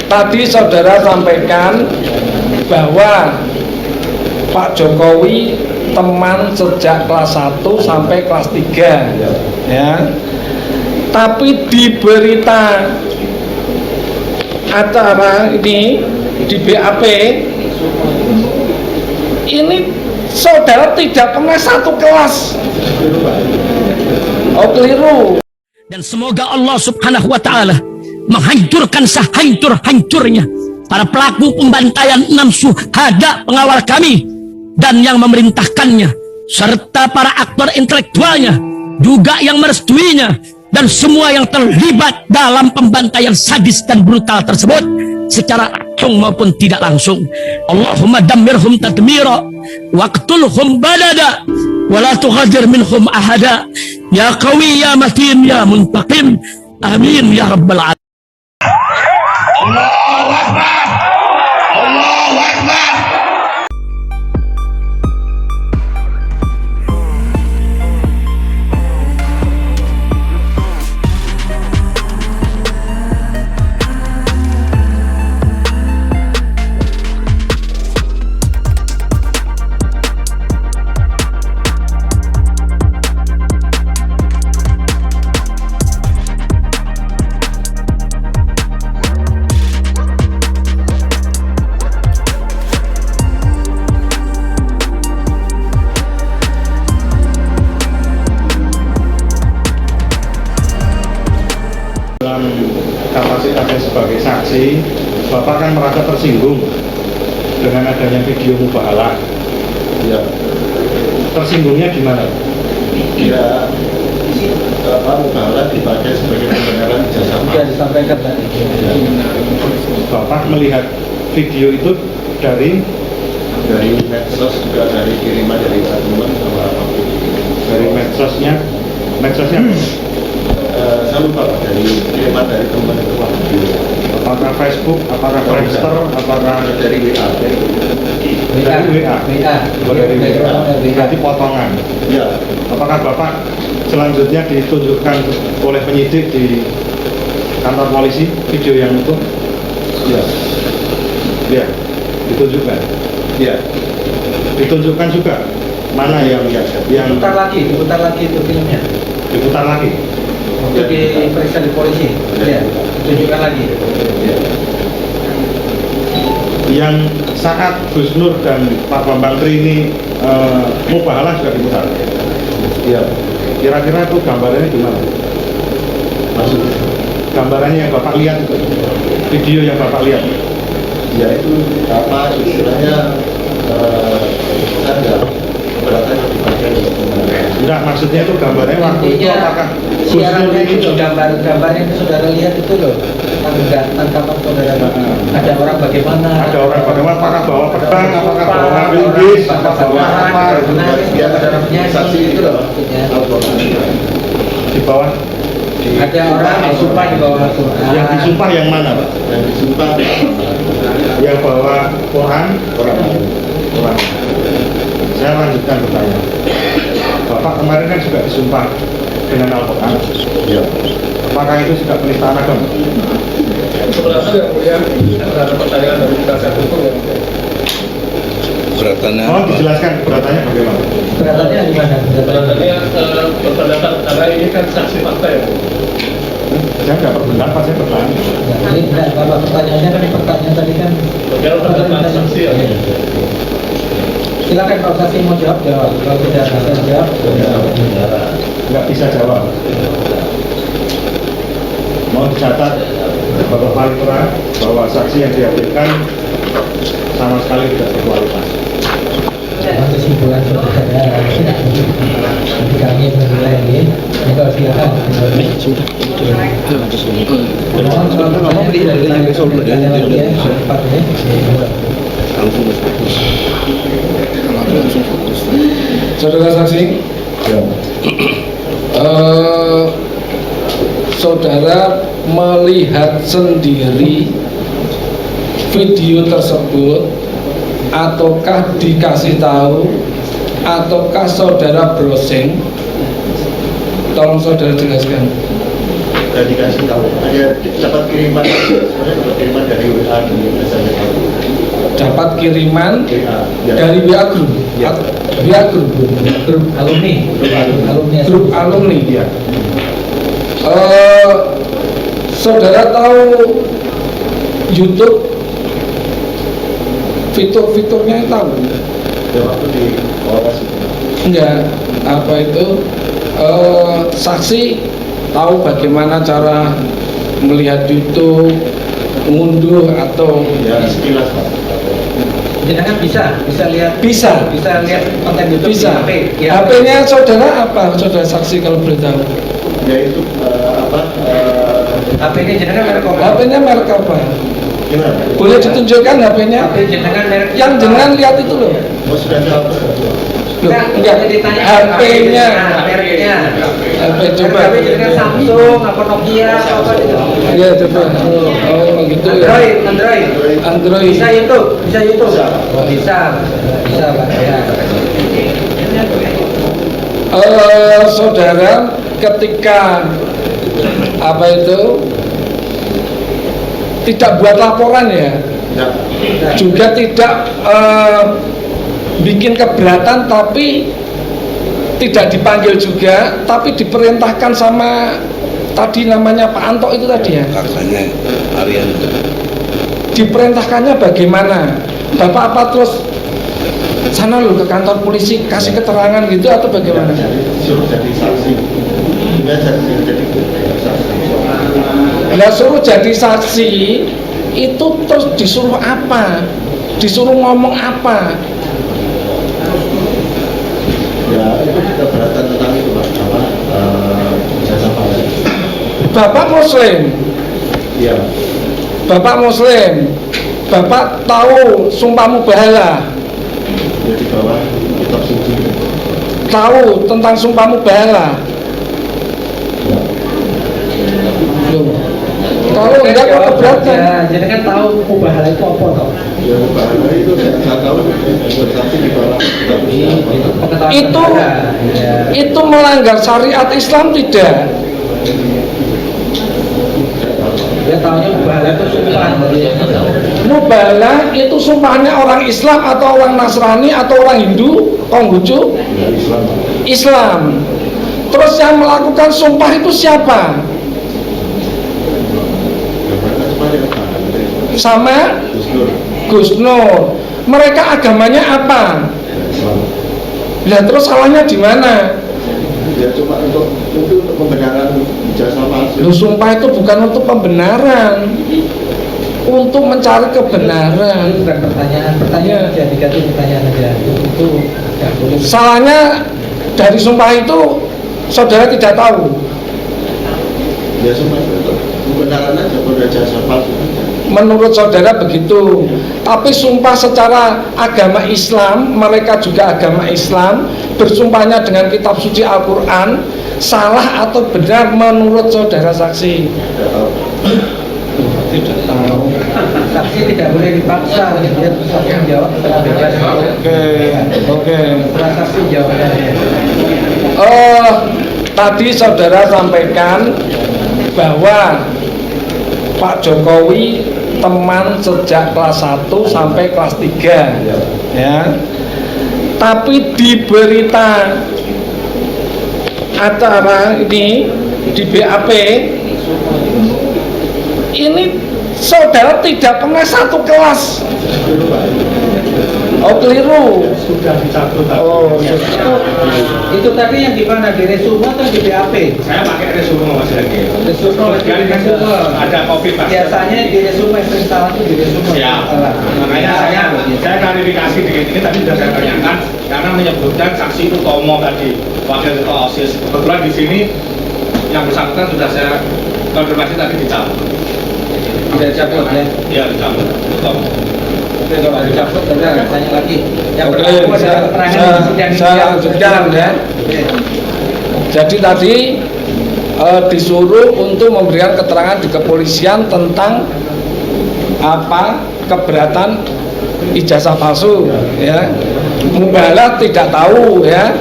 Tadi saudara sampaikan bahwa Pak Jokowi teman sejak kelas 1 sampai kelas 3 ya. Tapi di berita acara ini di BAP ini saudara tidak pernah satu kelas. Oh, keliru. Dan semoga Allah Subhanahu wa ta'ala menghancurkan sehancur-hancurnya para pelaku pembantaian 6 syuhada pengawal kami dan yang memerintahkannya, serta para aktor intelektualnya juga yang merestuinya, dan semua yang terlibat dalam pembantaian sadis dan brutal tersebut secara langsung maupun tidak langsung. Allahumma dammirhum tadmira waqtulhum badada wala tughadir minhum ahada ya qawi ya matin ya muntaqim amin ya rabbal alamin. Allahu Akbar, Allahu Akbar. Dalam kapasitasnya sebagai saksi, Bapak kan merasa tersinggung dengan adanya video mubahalah. Ya. Tersinggungnya gimana? Ya, mubahalah dipakai sebagai pembenaran ijazah. Sudah disampaikan tadi. Bapak melihat video itu dari medsos, juga dari kiriman dari teman sama apapun. dari medsosnya apa? Saya lupa Pak, dari kiriman dari teman itu Pak. Apakah Facebook, apakah Friendster, apakah dari WA? dari WA? Oh, dari WA. Berarti potongan. Ya, Apakah Bapak selanjutnya ditunjukkan oleh penyidik di kantor polisi video yang itu? ya, Ya, ditunjukkan. ya. Ditunjukkan juga mana yang Diputar lagi itu filmnya. diputar lagi. Untuk diperiksa di polisi. Ya, tunjukkan lagi. Ya. Yang saat Gus Nur dan Pak Bambang Tri ini mubahalah juga diputar. Ya. Kira-kira itu gambarannya gimana? Maksudnya? Gambarannya yang Bapak lihat itu, video yang Bapak lihat. Ya itu apa istilahnya? Ada keberatan yang dipakai untuk pembenaran. Enggak, maksudnya itu gambarnya waktu itu apakah Gus Nur Siarannya ini itu gambar yang saudara lihat itu loh, tangkapan saudara. Ada orang bagaimana? ada orang bagaimana? Apakah bawa pedang? Apakah bawa ngambil bis? Apakah bawa apa? Menangis, saudara menyanyi Saksi itu loh maksudnya. Di bawah? Ada orang disumpah di bawah Al-Quran. Yang disumpah yang mana, Pak? Yang disumpah Yang bawa Quran? orang lain. Quran. Saya lanjutkan pertanyaan. Bapak kemarin kan juga disumpah dengan Al-Quran. Ya. Apakah itu juga penistaan agama? Keberatan yang mulia terhadap pertanyaan dari penasihat hukum yang mulia. Keberatannya Oh, dijelaskan keberatannya bagaimana? Kelihatannya di mana? Keberataannya berpendapat karena ini kan saksi fakta ya. Saya nggak berpendapat, saya bertanya. Ini enggak, kalau pertanyaannya kan pertanyaan tadi kan. Bagaimana pendapat saksi ya? Silakan kalau saksi mau jawab. Kalau tidak bisa jawab, Nggak bisa jawab. Mau dicatat Bapak Paripurna bahwa saksi yang dihadirkan sama sekali tidak berkualitas. kesimpulan saudara kami menilai ini. Kalau silakan. Saudara saksi, saudara melihat sendiri video tersebut ataukah dikasih tahu ataukah saudara browsing? Tolong saudara jelaskan. sudah dikasih tahu. Ada dapat kiriman, sebenarnya dapat kiriman dari WA di SMS. Dapat kiriman WA, ya. dari WA group, Ya. WA group, Grup alumni. Alumni. grup alumni. Iya. Saudara tahu YouTube fitur-fiturnya tahu? Ya, waktu di Polres itu. Enggak, apa itu saksi tahu bagaimana cara melihat YouTube, ngunduh atau Ya, sekilas Pak. Jenengan bisa lihat bisa lihat konten YouTube bisa. di HP. HP-nya saudara apa? Saudara saksi kalau boleh tahu. Yaitu HP-nya jenengan merek apa? HP-nya merek apa? gimana? Boleh ditunjukkan HP-nya? HP jenengan merek Yang jenengan lihat itu loh. Oh, sudah tahu. Loh, enggak, ditanya HP-nya. mereknya. HP coba. HP jenengan Samsung apa Nokia apa gitu. Iya coba. Oh gitu ya. Android. Bisa YouTube. Oh, bisa Pak ya. Saudara ketika apa itu tidak buat laporan ya, Ya. juga tidak bikin keberatan, tapi tidak dipanggil juga, tapi diperintahkan sama tadi namanya Pak Anto itu tadi ya. Kakaknya Aryan. Diperintahkannya bagaimana? Bapak apa terus sana lu ke kantor polisi kasih keterangan gitu atau bagaimana? Suruh jadi saksi. Ya, jadi saksi. Bila suruh jadi saksi itu terus disuruh apa? Disuruh ngomong apa? Ya, itu keberatan tentang itu Pak. Jasa palsu. Bapak Muslim, Iya. Bapak Muslim, Bapak tahu Sumpah Mubahalah, Ya, di bawah kitab suci. tahu tentang Sumpah Mubahalah. Loh, kalau enggak kok keberatan? Ya, jenengan tahu mubahalah itu apa toh? Ya, bahaya itu saya nggak tahu. Bersaksi di bawah kitab suci. Pengetahuan Itu saudara. Ya. itu melanggar syariat Islam tidak? Dia tahunya mubahalah itu sumpah. Mubahalah itu sumpahnya orang Islam atau orang Nasrani atau orang Hindu, Konghucu? Ya, Islam. Islam. Terus yang melakukan sumpah itu siapa? Sama Gus Nur. Mereka agamanya apa? Lah terus salahnya di mana? Ya, cuma untuk pembenaran jasa palsu. Lu sumpah itu bukan untuk pembenaran, untuk mencari kebenaran. Itu bukan pertanyaan aja, diganti pertanyaan aja. Itu nggak boleh. Salahnya dari sumpah itu saudara tidak tahu. Ya, cuma untuk pembenaran aja, pada jasa palsu. Menurut saudara begitu. Tapi sumpah secara agama Islam, mereka juga agama Islam, bersumpahnya dengan kitab suci Al-Quran, salah atau benar menurut saudara saksi? Tidak tahu. Saksi tidak boleh dipaksa, dia saksi menjawab setelah bebas. Oke. Setelah saksi jawabnya. Tadi saudara sampaikan bahwa Pak Jokowi teman sejak kelas 1 sampai kelas 3 ya. Tapi di berita acara ini di BAP ini saudara tidak pernah satu kelas. Oh keliru. Sudah dicabut. Oh, Itu tadi yang di mana, di resume atau di BAP? Saya pakai resume Mas lagi. Resume, di resume. Ada kopi Pak. Biasanya di resume sering salah itu di resume. Siap. Salah. Makanya saya klarifikasi dikit ini tadi sudah saya tanyakan karena menyebutkan saksi itu Tomo tadi, wakil ketua OSIS. Kebetulan di sini yang bersangkutan sudah saya konfirmasi tadi dicabut. Tidak dicabut ya. Iya dicabut. Tomo. Oke, kalau dicabut tanya lagi. Yang Oke, pertama adalah keterangan di sidang saya lanjutkan ya. Oke. Jadi tadi disuruh untuk memberikan keterangan di kepolisian tentang apa keberatan ijazah palsu ya. Mubahalah tidak tahu ya.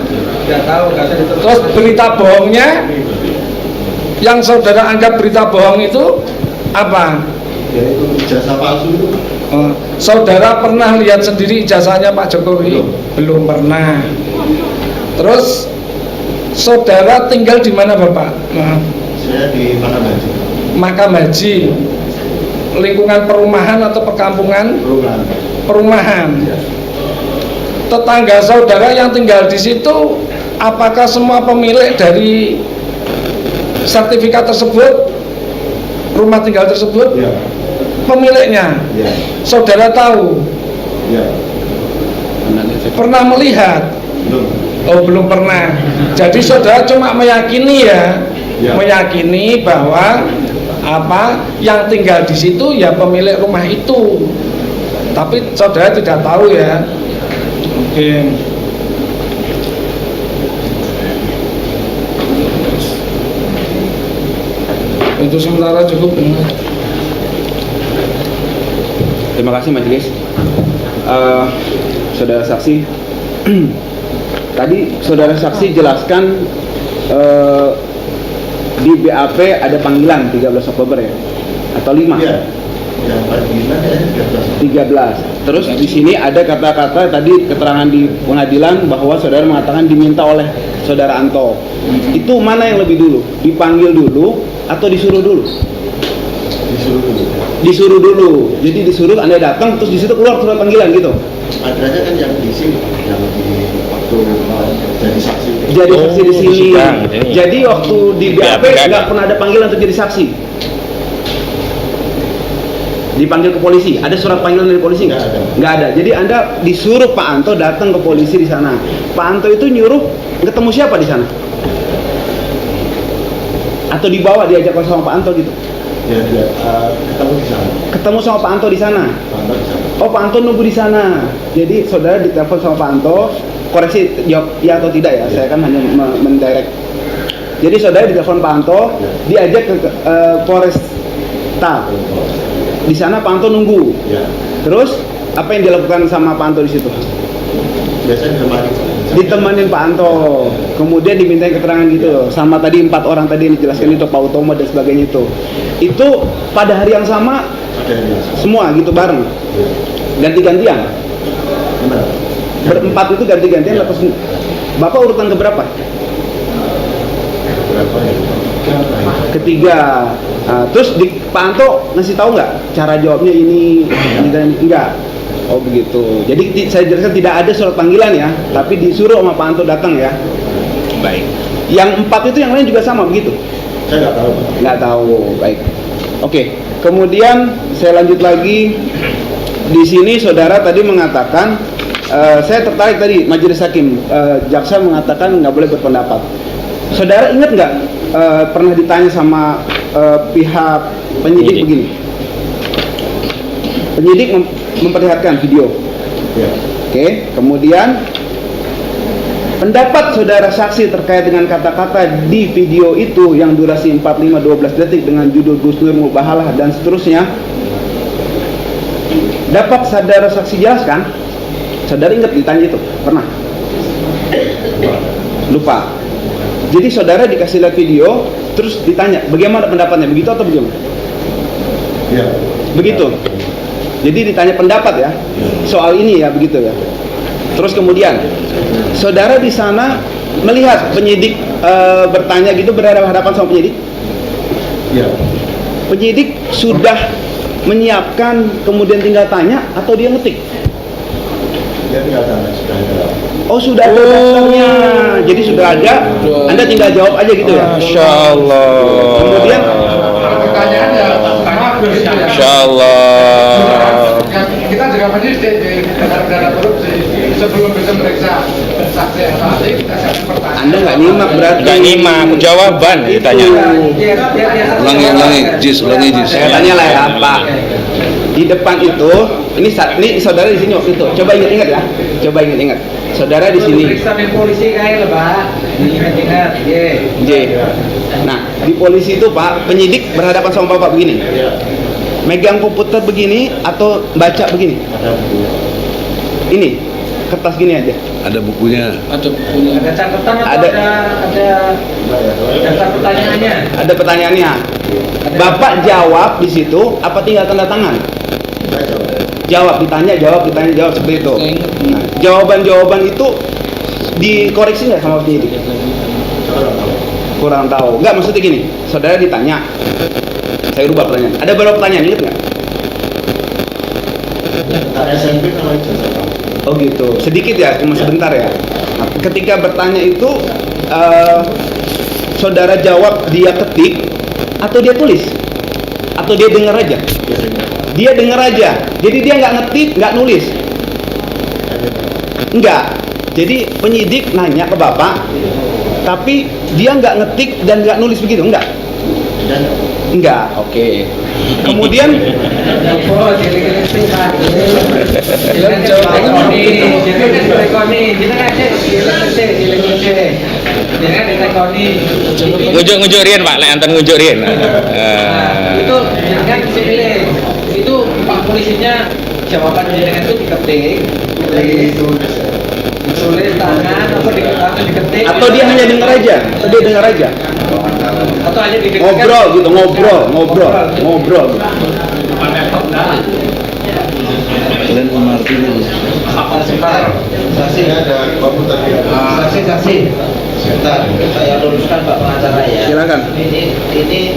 Tidak tahu, nggak usah diteruskan. Terus berita bohongnya Yang saudara anggap berita bohong itu apa? Yaitu ijazah palsu itu. Saudara pernah lihat sendiri ijazahnya Pak Jokowi? Belum pernah. Terus saudara tinggal di mana Bapak? Saya di Makam Haji. Makam Haji. Lingkungan perumahan atau perkampungan? Perumahan. Tetangga saudara yang tinggal di situ, apakah semua pemilik dari sertifikat tersebut, rumah tinggal tersebut? Ya. Pemiliknya? Ya. Saudara tahu? Ya. Pernah melihat? Belum. Oh, belum pernah. Jadi saudara cuma meyakini ya, meyakini bahwa apa yang tinggal di situ ya pemilik rumah itu. Tapi saudara tidak tahu ya. Oke. Itu sementara cukup. Terima kasih majelis. Saudara saksi, tadi saudara saksi jelaskan di BAP ada panggilan 13 Oktober ya, atau 5? Ya. Yang panggilan ya 13. Terus di sini ada kata-kata tadi keterangan di pengadilan bahwa saudara mengatakan diminta oleh saudara Anto. Itu mana yang lebih dulu? Dipanggil dulu atau disuruh dulu? disuruh dulu. Disuruh dulu. Jadi disuruh Anda datang terus di situ keluar surat panggilan gitu. Adanya kan yang di sini, yang di waktu jadi saksi. Jadi saksi di sini. sidang. Jadi waktu di BAP nggak pernah ada panggilan untuk jadi saksi. Dipanggil ke polisi, ada surat panggilan dari polisi nggak? Nggak ada. Jadi Anda disuruh Pak Anto datang ke polisi di sana. Pak Anto itu nyuruh ketemu siapa di sana? Atau dibawa diajak sama Pak Anto gitu? Ya, ketemu di sana. Ketemu sama Pak Anto di sana. Oh, Pak Anto nunggu di sana. Jadi saudara ditelepon sama Pak Anto, koreksi jawab ya atau tidak ya. Saya kan hanya mendirect. Jadi saudara ditelepon Pak Anto, diajak ke Polresta. Di sana Pak Anto nunggu. Ya. Terus apa yang dilakukan sama Pak Anto di situ? Biasanya Ditemanin Pak Anto. Kemudian dimintain keterangan gitu. Sama tadi 4 orang tadi yang dijelaskan itu Pak Utomo dan sebagainya itu. Itu pada hari yang sama semua gitu bareng. Ganti-gantian. Berempat itu ganti-gantian atau Bapak urutan keberapa? Ketiga. Nah, terus Pak Anto ngasih tahu nggak cara jawabnya ini dan enggak? Oh begitu. Jadi saya jelaskan tidak ada surat panggilan ya, tapi disuruh sama Pak Anto datang ya. Baik. Yang 4 itu yang lain juga sama begitu? Saya nggak tahu. Nggak tahu. Baik. Oke. Kemudian saya lanjut lagi. Di sini saudara tadi mengatakan, saya tertarik tadi majelis hakim, jaksa mengatakan nggak boleh berpendapat. Saudara ingat nggak pernah ditanya sama pihak penyidik begini? Penyidik memperlihatkan video. Ya. Oke, kemudian pendapat saudara saksi terkait dengan kata-kata di video itu yang durasi 45-12 detik dengan judul Gus Nur Mubahalah dan seterusnya, dapat saudara saksi jelaskan? Saudara ingat ditanya itu? Pernah? Lupa. Jadi saudara dikasih lihat video, terus ditanya, bagaimana pendapatnya? Begitu atau bagaimana? Ya. Begitu. Jadi ditanya pendapat ya, soal ini ya, begitu ya. Terus kemudian, saudara di sana melihat penyidik bertanya gitu, berhadapan sama penyidik? Ya. Penyidik sudah menyiapkan, kemudian tinggal tanya, atau dia ngetik? Dia tinggal tanya, sudah ada. Oh, sudah ada daftarnya. Jadi sudah ada, Anda tinggal jawab aja gitu ya? Masya Allah. Kemudian Pertanyaan ya, Masya Allah. kita juga penyidik di pidana korupsi sebelum bisa meriksa saksi atau ahli, kita siapkan pertanyaan. Anda nggak nyimak berarti? Nggak nyimak jawaban ditanya. Ulangi, Jis. Saya tanya lah ya, Pak. Di depan itu, ini saudara di sini waktu itu. Coba ingat-ingat ya. Coba ingat-ingat. Saudara di sini. Periksa di polisi kayak lah, Pak. Ingat-ingat, J. Nah, di polisi itu Pak, penyidik berhadapan sama Bapak begini. Megang komputer begini atau baca begini? Ada buku. Ini. kertas gini aja. Ada bukunya. Ada bukunya. Ada catatan atau Ada. ada daftar pertanyaannya? Ada pertanyaannya. Bapak jawab di situ apa tinggal tanda tangan? Jawab, ditanya, jawab seperti itu. Saya ingat. Nah, jawaban-jawaban itu dikoreksi nggak sama penyidik? Kurang tahu. Nggak, maksudnya gini, saudara ditanya, saya rubah pertanyaan. Ada berapa pertanyaan, ingat nggak? Oh gitu, sedikit ya, cuma sebentar ya. Nah, ketika bertanya itu, saudara jawab dia ketik atau dia tulis? Atau dia dengar aja? Dia dengar aja, jadi dia nggak ngetik, nggak nulis. Enggak. Jadi penyidik nanya ke bapak, tapi dia nggak ngetik dan nggak nulis begitu, enggak? Enggak, oke. Kemudian Oh, jadi Ngujuk rien Pak, lek anten ngujuk rien. itu kan itu Pak polisinya jawaban jenengan itu diketik, ditulis tangan atau diketik, atau dia hanya dengar aja, atau dia dengar aja. atau hanya diketik Ngobrol gitu, ngobrol. Kalian Martin itu. Saksi. Sebentar, saya luruskan Pak pengacara ya. Silakan. Ini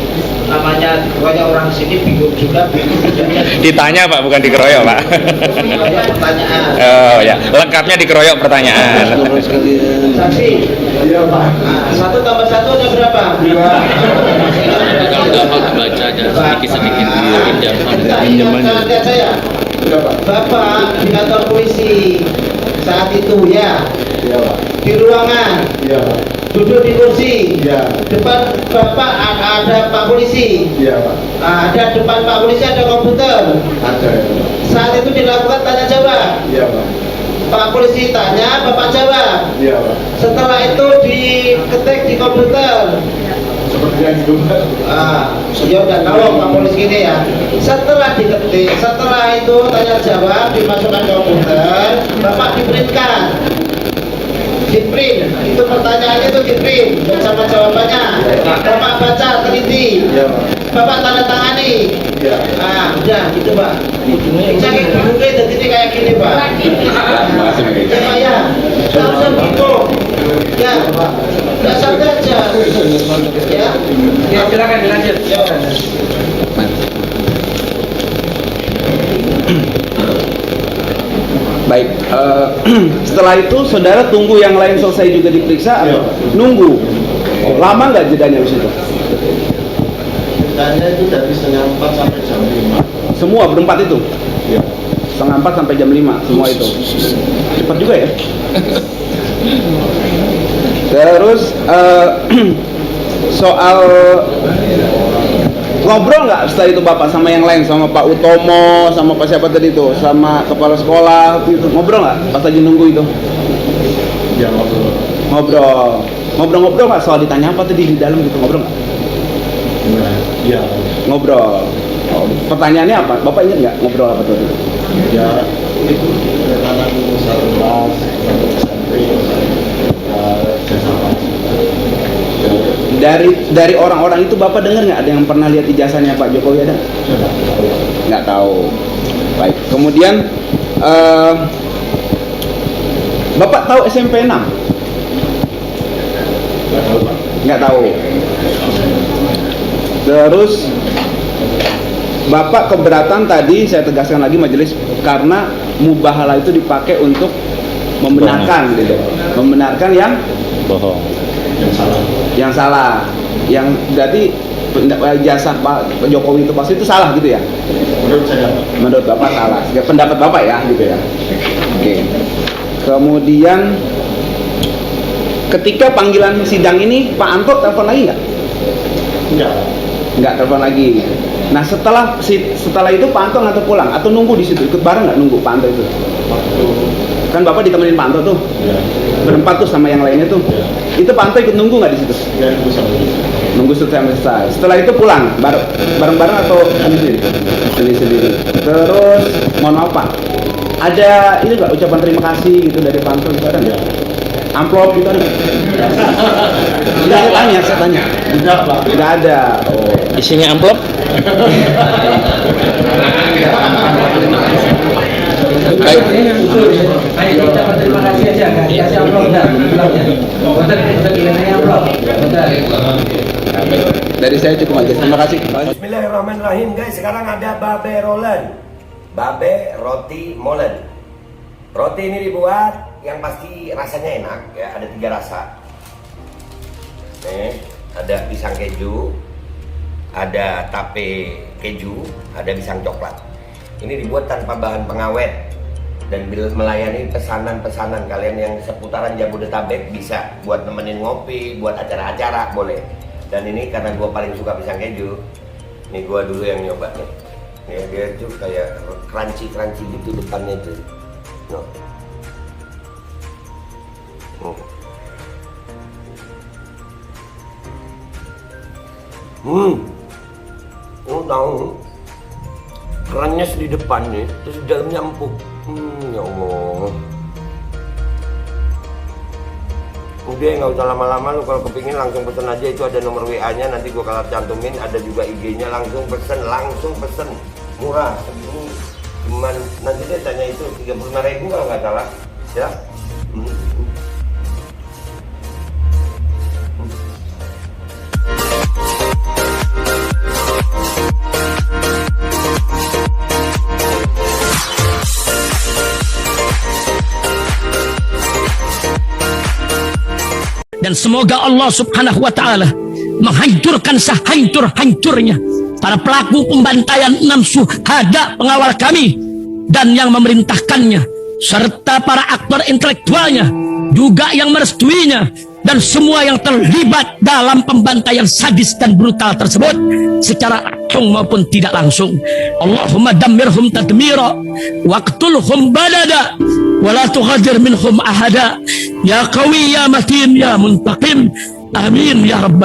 namanya banyak orang sini bingung juga. Ditanya Pak, bukan dikeroyok Pak. Pertanyaan. Oh ya, lengkapnya dikeroyok pertanyaan. Saksi. Iya Pak. 1 tambah 1 ada berapa? 2. Kalau gampang baca dan sedikit-sedikit pinjam. Lihat saya. Bapak di kantor polisi saat itu ya. Iya Pak. Di ruangan. Iya Pak. Duduk di kursi. Iya. Depan Bapak ada Pak polisi. Iya Pak. Ada depan Pak polisi ada komputer. Ada. Saat itu dilakukan tanya jawab. Iya Pak. Pak polisi tanya, Bapak jawab. Iya Pak. Setelah itu diketik di komputer. Seperti yang itu. Ya udah tahu Pak polisi ini ya. Setelah diketik, setelah itu tanya jawab dimasukkan ke komputer, Bapak diprintkan. Diprint, itu pertanyaannya itu diprint bersama jawabannya. Bapak baca, teliti. Bapak tanda tangani. Udah gitu Pak. Jangan bingungnya jadi ini kayak gini Pak. Ya Pak ya. Tidak usah bingung. Ya. Ya santai aja. Ya. Ya silakan dilanjut. Ya. Baik, setelah itu saudara tunggu yang lain selesai juga diperiksa atau nunggu? Lama nggak jedanya di situ? Jedanya itu dari setengah 4 sampai jam 5. Semua berempat itu? Iya. Setengah 4 sampai jam 5 semua itu. Cepat juga ya. Terus soal ngobrol nggak setelah itu Bapak sama yang lain, sama Pak Utomo, sama Pak siapa tadi itu, sama kepala sekolah itu, ngobrol nggak pas lagi nunggu itu? Ya ngobrol. Ngobrol nggak soal ditanya apa tadi di dalam gitu, ngobrol nggak? Iya. Ngobrol. Oh, pertanyaannya apa? Bapak ingat nggak ngobrol apa tuh? Ya itu keterangan sarwas, santri, jasa wajib. Dari orang-orang itu Bapak dengar nggak ada yang pernah lihat ijazahnya Pak Jokowi ada? Nggak tahu. Baik. Kemudian Bapak tahu SMP 6? Nggak tahu Pak. Nggak tahu. Terus Bapak keberatan tadi saya tegaskan lagi majelis karena mubahalah itu dipakai untuk membenarkan gitu. Membenarkan yang Bohong. yang salah, yang berarti jasa Pak Jokowi itu pasti itu salah gitu ya? Menurut saya. Menurut Bapak salah, pendapat Bapak ya gitu ya? Oke. Kemudian ketika panggilan sidang ini Pak Anto telepon lagi nggak? Enggak. Nggak telepon lagi. Nah setelah itu Pak Anto ngantar pulang atau nunggu di situ, ikut bareng nggak nunggu Pak Anto itu? Waktu Kan Bapak ditemenin Pak Anto tuh, ya. berempat tuh sama yang lainnya tuh. Itu Pak Anto ikut nunggu nggak di situ? Ya itu sama. Nunggu sampai selesai. Setelah itu pulang bareng-bareng atau sendiri? Sendiri. Terus mohon maaf Pak, Ada ini Pak, ucapan terima kasih gitu dari Pansel gitu, ada nggak? Amplop gitu ada nggak? Tidak, saya tanya. Tidak, Pak. Tidak ada. Oh. Isinya amplop? Baik, ucapan terima kasih aja, kasih amplop dah. Dari saya cukup aja. Terima kasih. Bismillahirrahmanirrahim guys, sekarang ada babe rolen, babe roti molen. Roti ini dibuat yang pasti rasanya enak ya, ada 3 rasa. Nih, ada pisang keju, ada tape keju, ada pisang coklat. Ini dibuat tanpa bahan pengawet dan melayani pesanan-pesanan kalian yang seputaran Jabodetabek, bisa buat nemenin ngopi, buat acara-acara boleh. Dan ini karena gue paling suka pisang keju, nih gue dulu yang nyoba nih. Ya, dia tuh kayak crunchy gitu depannya tuh. No. Lu tahu kerannya di depan nih, terus di dalamnya empuk. Ya Allah. Udah nggak usah lama-lama, lu kalau kepingin langsung pesen aja, itu ada nomor WA-nya, nanti gua kalau cantumin, ada juga IG-nya, langsung pesen, murah. Cuman nanti dia tanya itu 35.000 kalau nggak salah, ya. Dan semoga Allah subhanahu wa ta'ala menghancurkan sehancur-hancurnya para pelaku pembantaian 6 syuhada pengawal kami dan yang memerintahkannya, serta para aktor intelektualnya juga yang merestuinya, dan semua yang terlibat dalam pembantaian sadis dan brutal tersebut secara langsung maupun tidak langsung. Allahumma dammirhum tadmira waqtulhum badada wala tughadir minhum ahada ya qawi ya matin ya muntaqim, amin ya rabbal